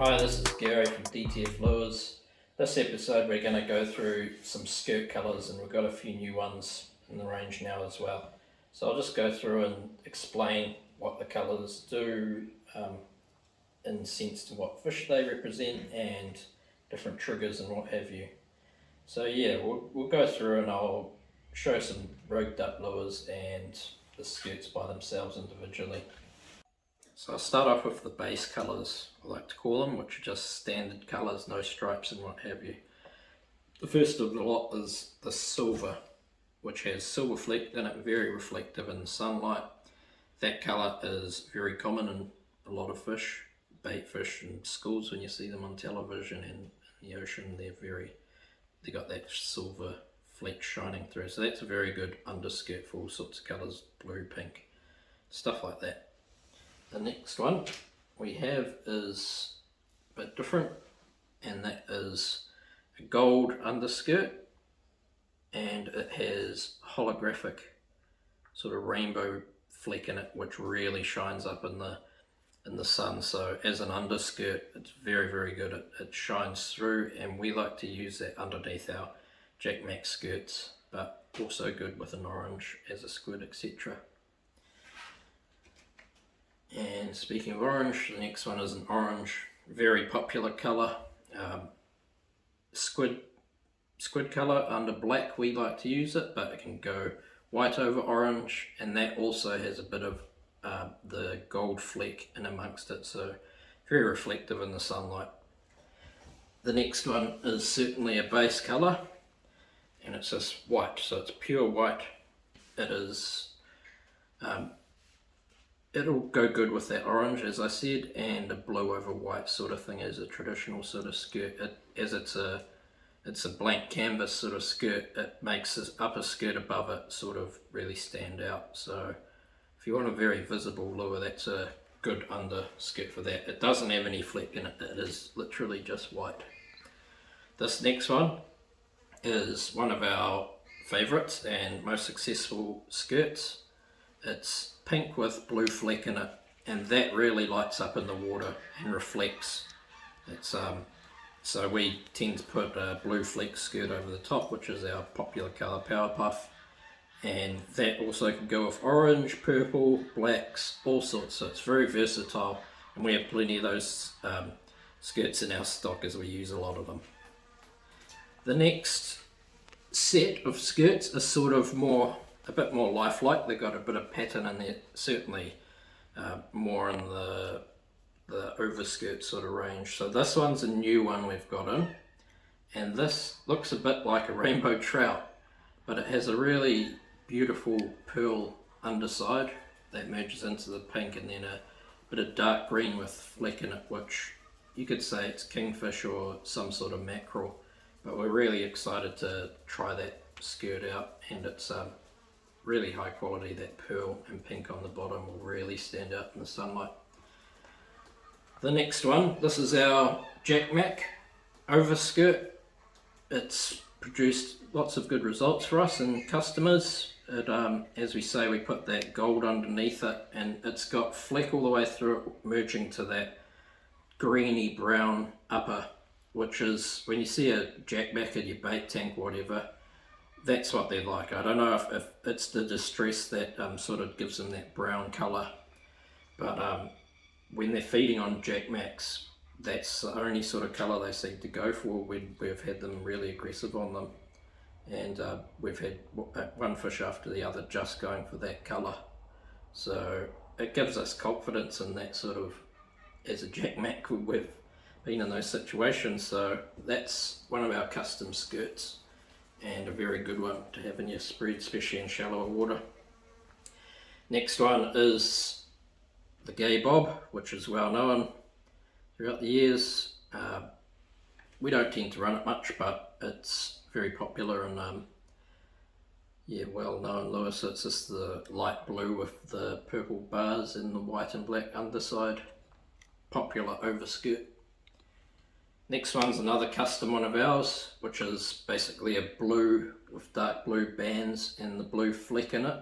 Hi, this is Gary from DTF Lures. This episode we're going to go through some skirt colours, and we've got a few new ones in the range now as well. So I'll just go through and explain what the colours do in sense to what fish they represent and different triggers and what have you. So yeah, we'll go through and I'll show some rogued up lures and the skirts by themselves individually. So I'll start off with the base colours, I like to call them, which are just standard colours, no stripes and what have you. The first of the lot is the silver, which has silver fleck in it, very reflective in the sunlight. That colour is very common in a lot of fish, bait fish and schools. When you see them on television and in the ocean, they got that silver fleck shining through. So that's a very good underskirt for all sorts of colours, blue, pink, stuff like that. The next one we have is a bit different, and that is a gold underskirt, and it has holographic sort of rainbow fleck in it, which really shines up in the sun. So as an underskirt, it's very, very good. It shines through, and we like to use that underneath our Jack Mac skirts, but also good with an orange as a squid, etc. And speaking of orange, the next one is an orange, very popular colour. Squid colour under black, we like to use it, but it can go white over orange, and that also has a bit of the gold fleck in amongst it, so very reflective in the sunlight. The next one is certainly a base colour, and it's just white, so it's pure white. It is it'll go good with that orange, as I said, and a blue over white sort of thing as a traditional sort of skirt. As it's a blank canvas sort of skirt, it makes this upper skirt above it sort of really stand out. So if you want a very visible lure, that's a good underskirt for that. It doesn't have any fleck in it, it is literally just white. This next one is one of our favourites and most successful skirts. It's pink with blue fleck in it, and that really lights up in the water and reflects. So we tend to put a blue fleck skirt over the top, which is our popular colour, Power Puff, and that also can go with orange, purple, blacks, all sorts. So it's very versatile, and we have plenty of those skirts in our stock as we use a lot of them. The next set of skirts is sort of a bit more lifelike. They've got a bit of pattern in there, certainly more in the overskirt sort of range. So this one's a new one we've got in, and this looks a bit like a rainbow trout, but it has a really beautiful pearl underside that merges into the pink, and then a bit of dark green with fleck in it, which you could say it's kingfish or some sort of mackerel, but we're really excited to try that skirt out, and it's really high quality. That pearl and pink on the bottom will really stand out in the sunlight. The next one, this is our Jack Mac overskirt. It's produced lots of good results for us and customers. As we say, we put that gold underneath it, and it's got fleck all the way through it, merging to that greeny brown upper, which is, when you see a Jack Mac in your bait tank, whatever, that's what they're like. I don't know if it's the distress that sort of gives them that brown colour, but when they're feeding on Jack Macs, that's the only sort of colour they seem to go for. We've had them really aggressive on them, and we've had one fish after the other just going for that colour. So it gives us confidence in that sort of, as a Jack Mac, we've been in those situations. So that's one of our custom skirts, and a very good one to have in your spread, especially in shallower water. Next one is the Gay Bob, which is well known throughout the years. We don't tend to run it much, but it's very popular and well known lure. So it's just the light blue with the purple bars and the white and black underside. Popular overskirt. Next one's another custom one of ours, which is basically a blue with dark blue bands and the blue fleck in it.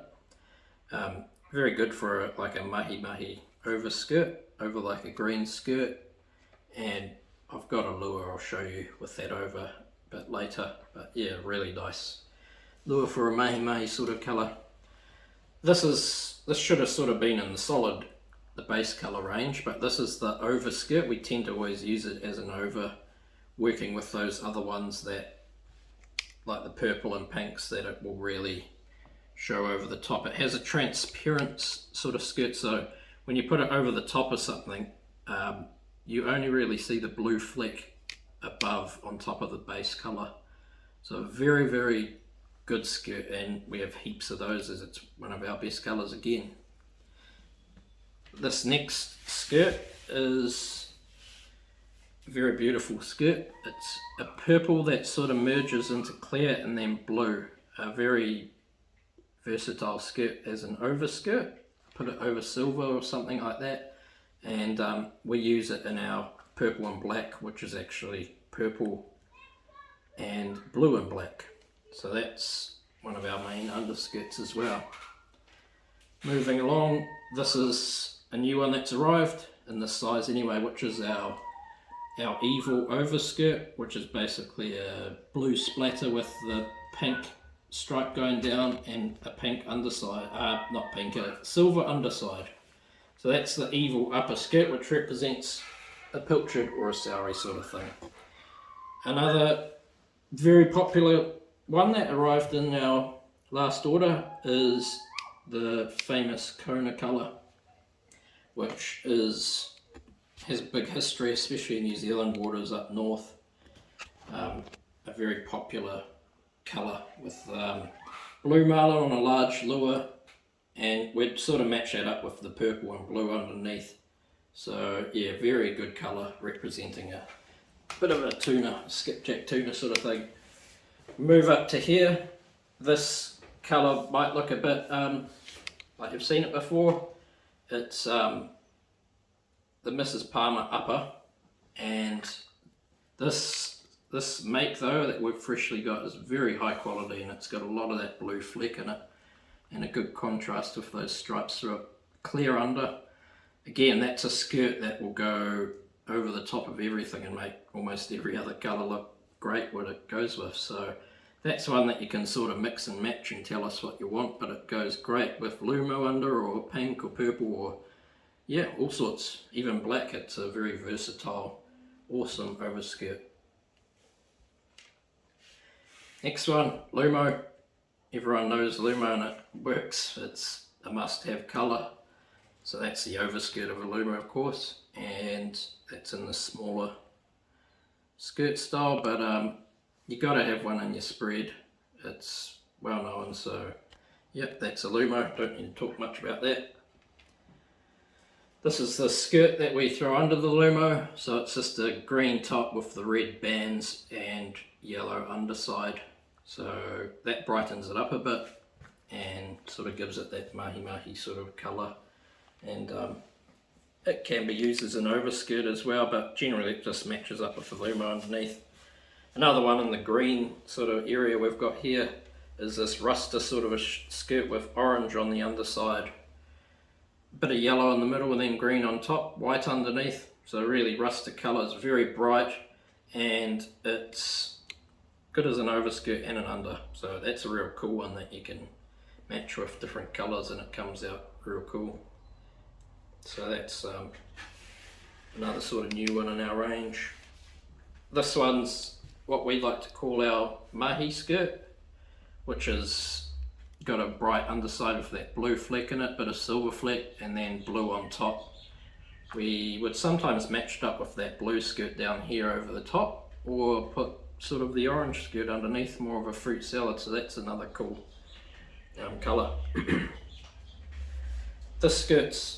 Very good for like a mahi-mahi overskirt, over like a green skirt, and I've got a lure I'll show you with that over a bit later, but yeah, really nice lure for a mahi-mahi sort of colour. This should have sort of been in the base colour range, but this is the overskirt. We tend to always use it as an over, working with those other ones that, like the purple and pinks, that it will really show over the top. It has a transparent sort of skirt, so when you put it over the top of something, you only really see the blue fleck above on top of the base colour. So very, very good skirt, and we have heaps of those as it's one of our best colours again. This next skirt is a very beautiful skirt. It's a purple that sort of merges into clear and then blue. A very versatile skirt as an overskirt. Put it over silver or something like that, and we use it in our purple and black, which is actually purple and blue and black. So that's one of our main underskirts as well. Moving along, this is a new one that's arrived in this size anyway, which is our evil overskirt, which is basically a blue splatter with the pink stripe going down and a pink underside, not pink, a silver underside. So that's the evil upper skirt, which represents a pilchard or a Sauri sort of thing. Another very popular one that arrived in our last order is the famous Kona colour, which has a big history, especially in New Zealand waters up north. A very popular colour with blue marlin on a large lure, and we'd sort of match that up with the purple and blue underneath. So yeah, very good colour, representing a bit of a tuna, skipjack tuna sort of thing. Move up to here. This colour might look a bit like you've seen it before. It's the Mrs. Palmer upper, and this make though that we've freshly got is very high quality, and it's got a lot of that blue fleck in it and a good contrast with those stripes through it. Clear under. Again, that's a skirt that will go over the top of everything and make almost every other colour look great what it goes with. So that's one that you can sort of mix and match and tell us what you want, but it goes great with Lumo under, or pink or purple, or yeah, all sorts, even black. It's a very versatile, awesome overskirt. Next one, Lumo. Everyone knows Lumo and it works. It's a must-have colour. So that's the overskirt of a Lumo, of course, and it's in the smaller skirt style, but you got to have one in your spread. It's well known, so yep, that's a Lumo. Don't need to talk much about that. This is the skirt that we throw under the Lumo, so it's just a green top with the red bands and yellow underside. So that brightens it up a bit and sort of gives it that mahi-mahi sort of colour. And it can be used as an overskirt as well, but generally it just matches up with the Lumo underneath. Another one in the green sort of area we've got here is this ruster sort of a skirt with orange on the underside. Bit of yellow in the middle and then green on top, white underneath. So really rustic colours, very bright, and it's good as an overskirt and an under. So that's a real cool one that you can match with different colours and it comes out real cool. So that's another sort of new one in our range. This one's what we like to call our mahi skirt, which is got a bright underside with that blue fleck in it, but a silver fleck, and then blue on top. We would sometimes match it up with that blue skirt down here over the top, or put sort of the orange skirt underneath, more of a fruit salad. So that's another cool colour. This skirt's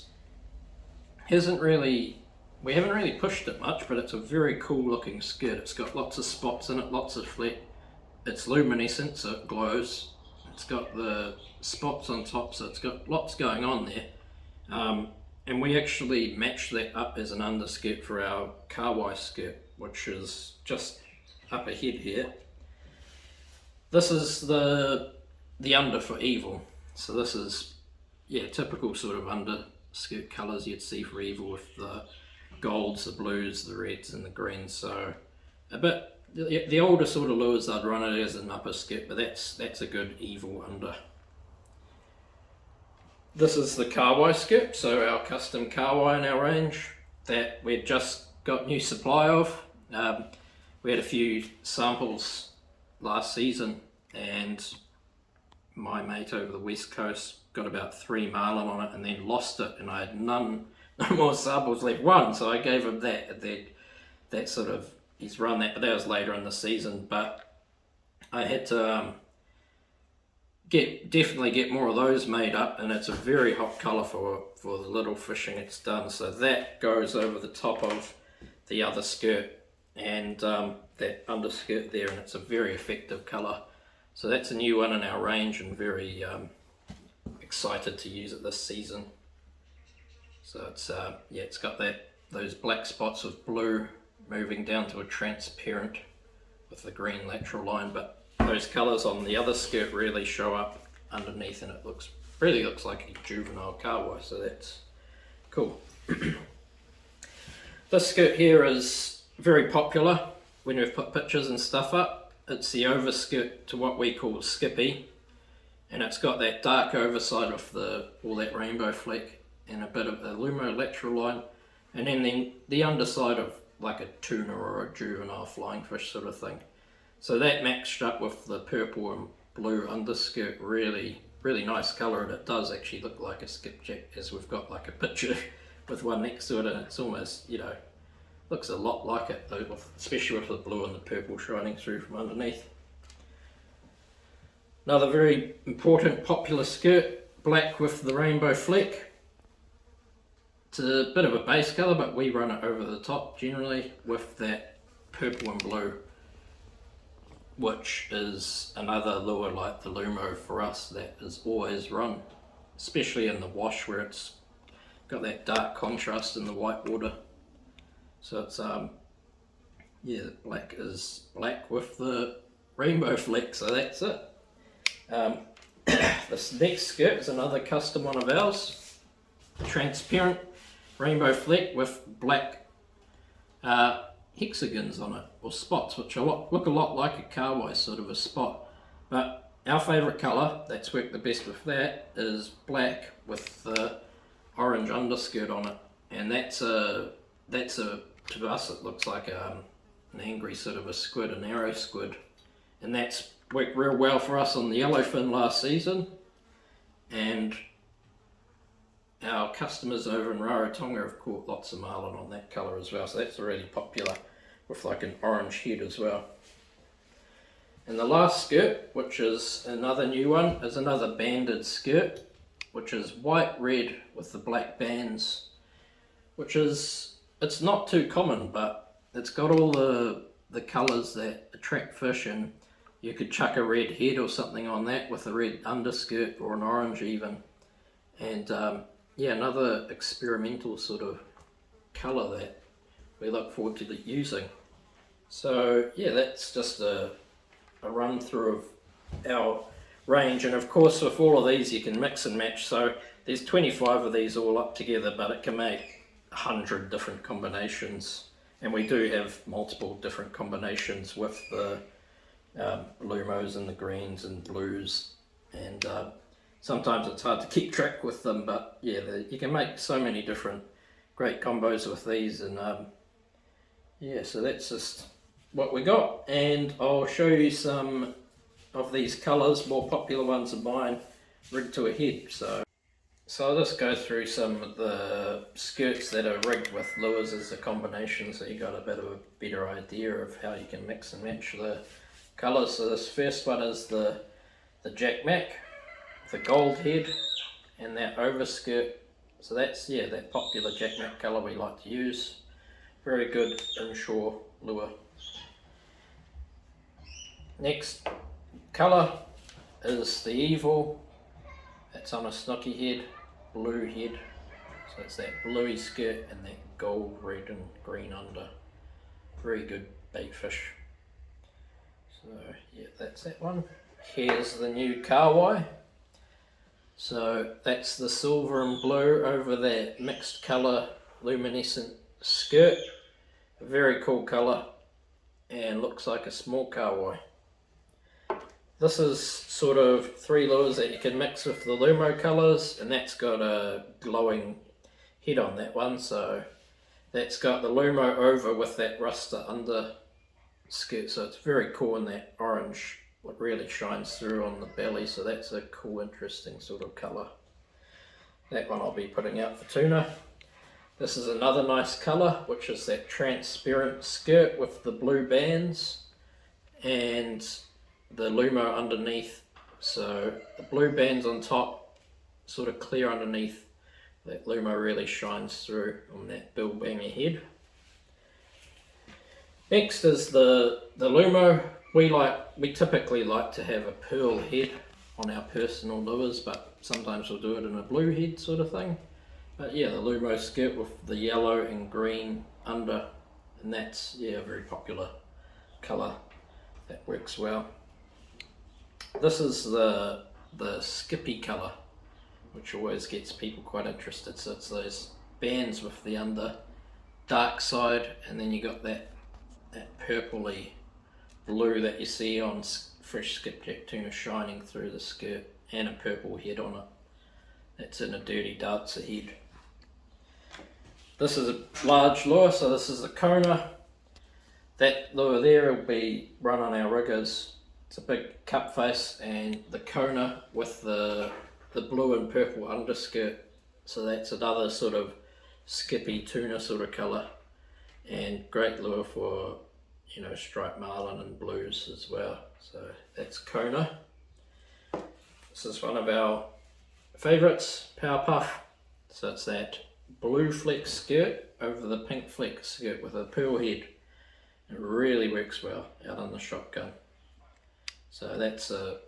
we haven't really pushed it much, but it's a very cool looking skirt. It's got lots of spots in it, lots of fleck. It's luminescent, so it glows. It's got the spots on top, so it's got lots going on there. And we actually match that up as an underskirt for our Kawai skirt, which is just up ahead here. This is the under for evil. So this is, yeah, typical sort of underskirt colours you'd see for evil with the golds, the blues, the reds and the greens. So a bit, the older sort of lures I'd run it as an upper skirt, but that's a good evil under. This is the Kawai skirt, so our custom Kawai in our range that we'd just got new supply of. We had a few samples last season, and my mate over the west coast got about 3 marlin on it and then lost it, and I had no more samples left. One, so I gave him that sort of, he's run that, but that was later in the season. But I had to definitely get more of those made up, and it's a very hot colour for the little fishing it's done. So that goes over the top of the other skirt and that underskirt there, and it's a very effective colour. So that's a new one in our range, and very excited to use it this season. So it's yeah, it's got those black spots of blue moving down to a transparent with the green lateral line, but those colours on the other skirt really show up underneath, and it really looks like a juvenile Kawai, so that's cool. This skirt here is very popular when we've put pictures and stuff up. It's the overskirt to what we call Skippy, and it's got that dark overside of all that rainbow fleck and a bit of a lumo lateral line, and then the underside of like a tuna or a juvenile flying fish sort of thing. So that matched up with the purple and blue underskirt, really nice colour, and it does actually look like a skipjack, as we've got like a picture with one next to it, and it's almost, you know, looks a lot like it though, especially with the blue and the purple shining through from underneath. Another very important popular skirt, black with the rainbow fleck. It's a bit of a base colour, but we run it over the top generally with that purple and blue, which is another lure like the Lumo for us that is always run, especially in the wash where it's got that dark contrast in the white water. So it's yeah, the black is black with the rainbow fleck, so that's it. This next skirt is another custom one of ours, transparent rainbow fleck with black hexagons on it, or spots, which look a lot like a Kawai sort of a spot. But our favourite colour that's worked the best with that is black with the orange underskirt on it, and that's a to us it looks like an angry sort of a squid, an arrow squid, and that's worked real well for us on the yellowfin last season, and our customers over in Rarotonga have caught lots of marlin on that colour as well, so that's really popular with like an orange head as well. And the last skirt, which is another new one, is another banded skirt, which is white red with the black bands, which is, it's not too common, but it's got all the colours that attract fish, and you could chuck a red head or something on that with a red underskirt or an orange even. And yeah, another experimental sort of colour that we look forward to using. So yeah, that's just a run through of our range, and of course with all of these you can mix and match. So there's 25 of these all up together, but it can make 100 different combinations, and we do have multiple different combinations with the lumos and the greens and blues, and sometimes it's hard to keep track with them, but yeah, you can make so many different great combos with these, and yeah, so that's just what we got, and I'll show you some of these colours, more popular ones of mine, rigged to a head. So I'll just go through some of the skirts that are rigged with lures as a combination, so you got a bit of a better idea of how you can mix and match the colours. So this first one is the Jack Mac, the gold head, and that overskirt. So that's, yeah, that popular Jack Mac colour we like to use. Very good inshore lure. Next colour is the Evil. It's on a snooky head, blue head. So it's that bluey skirt and that gold, red and green under. Very good bait fish. So yeah, that's that one. Here's the new Kawai. So that's the silver and blue over that mixed colour luminescent skirt. A very cool colour and looks like a small kahawai. This is sort of 3 lures that you can mix with the Lumo colours, and that's got a glowing head on that one, so that's got the Lumo over with that ruster under skirt, so it's very cool, and that orange what really shines through on the belly, so that's a cool, interesting sort of colour. That one I'll be putting out for tuna. This is another nice colour, which is that transparent skirt with the blue bands and the Lumo underneath. So the blue bands on top, sort of clear underneath. That Lumo really shines through on that bill banger head. Next is the Lumo. We typically like to have a pearl head on our personal lures, but sometimes we'll do it in a blue head sort of thing. But yeah, the Lumo skirt with the yellow and green under, and that's a very popular colour. That works well. This is the Skippy colour, which always gets people quite interested. So it's those bands with the under dark side, and then you got that purpley blue that you see on fresh skipjack tuna shining through the skirt, and a purple head on it. That's in a Dirty Dancer head. This is a large lure, so this is the Kona. That lure there will be run on our riggers. It's a big cup face, and the Kona with the blue and purple underskirt, so that's another sort of skippy tuna sort of colour, and great lure for striped marlin and blues as well. So that's Kona. This is one of our favourites, Power Puff. So it's that blue fleck skirt over the pink fleck skirt with a pearl head. It really works well out on the shotgun. So that's a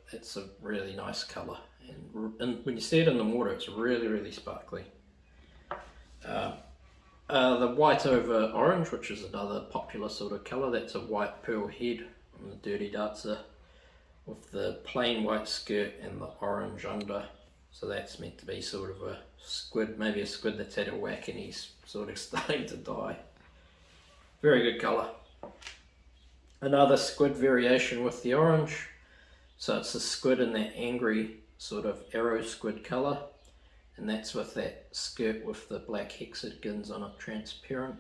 really nice colour, and when you see it in the water, it's really, really sparkly. The white over orange, which is another popular sort of colour, that's a white pearl head on the Dirty Dancer with the plain white skirt and the orange under. So that's meant to be sort of a squid, maybe a squid that's had a whack and he's sort of starting to die. Very good colour. Another squid variation with the orange. So it's a squid in that angry sort of arrow squid colour, and that's with that skirt with the black hexagons on it, transparent,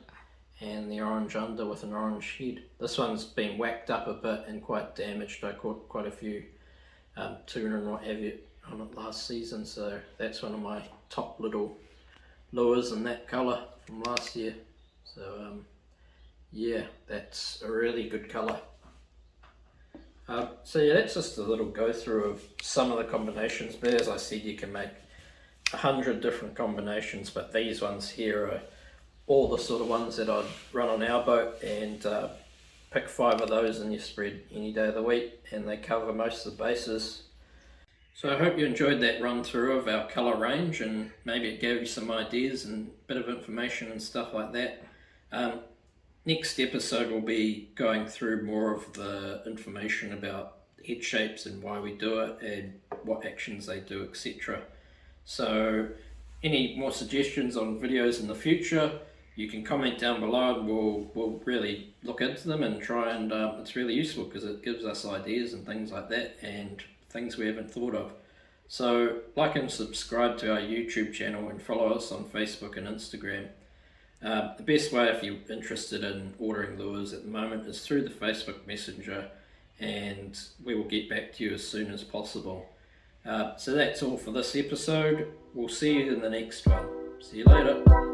and the orange under with an orange head. This one's been whacked up a bit and quite damaged. I caught quite a few tuna and what have you on it last season, so that's one of my top little lures in that colour from last year. So yeah, that's a really good colour. So yeah, that's just a little go through of some of the combinations, but as I said, you can make 100 different combinations, but these ones here are all the sort of ones that I'd run on our boat, and pick 5 of those in your spread any day of the week, and they cover most of the bases. So I hope you enjoyed that run through of our colour range, and maybe it gave you some ideas and a bit of information and stuff like that. Next episode we'll be going through more of the information about head shapes and why we do it and what actions they do, etc. So any more suggestions on videos in the future, you can comment down below, and we'll really look into them and try, and it's really useful because it gives us ideas and things like that, and things we haven't thought of. So like and subscribe to our YouTube channel and follow us on Facebook and Instagram. The best way if you're interested in ordering lures at the moment is through the Facebook Messenger, and we will get back to you as soon as possible. So that's all for this episode. We'll see you in the next one. See you later.